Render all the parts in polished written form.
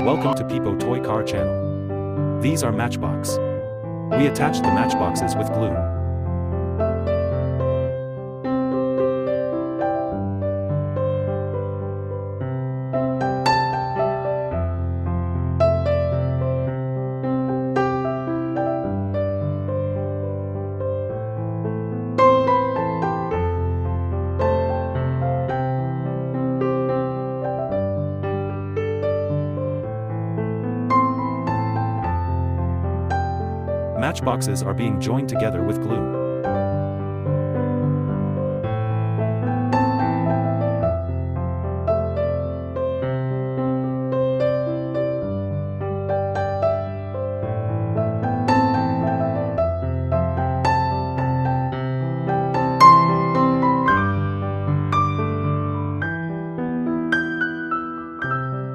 Welcome to PIPO Toy Car Channel. These are Matchbox. We attached the matchboxes with glue. Matchboxes are being joined together with glue.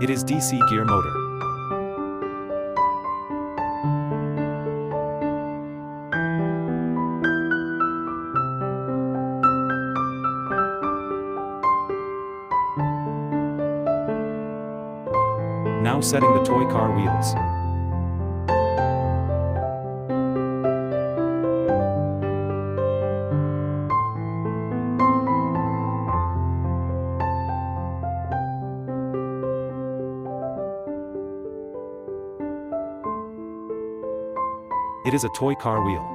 It is DC gear motor. Now setting the toy car wheels. It is a toy car wheel.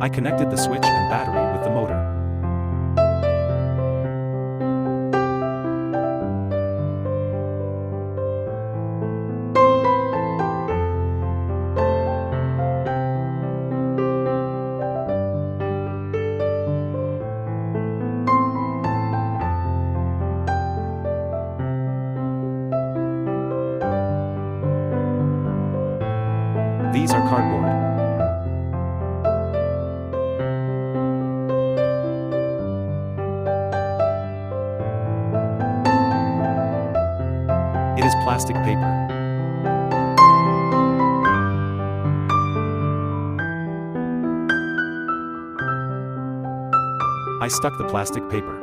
I connected the switch and battery with the motor. These are cardboard. It is plastic paper. I stuck the plastic paper.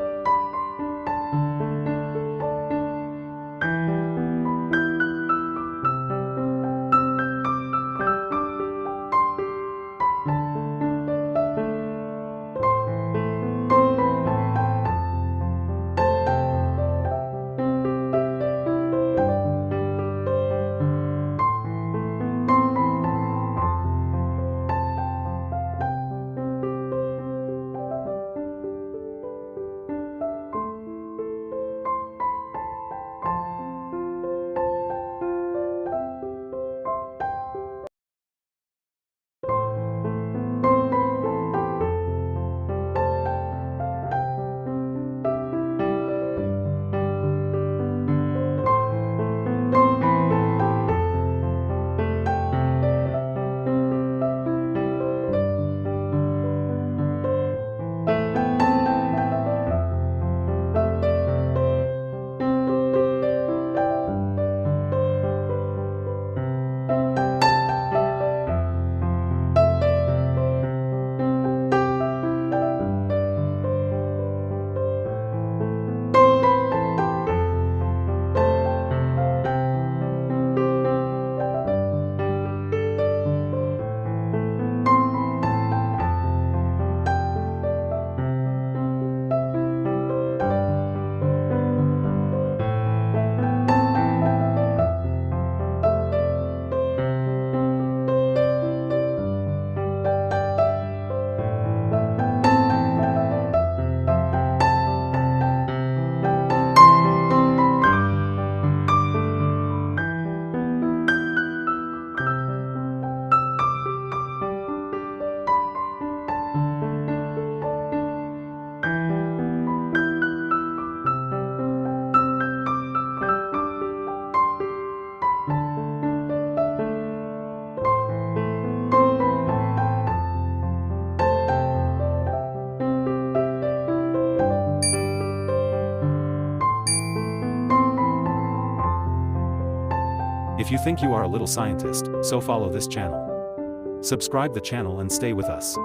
If you think you are a little scientist, so follow this channel. Subscribe the channel and stay with us.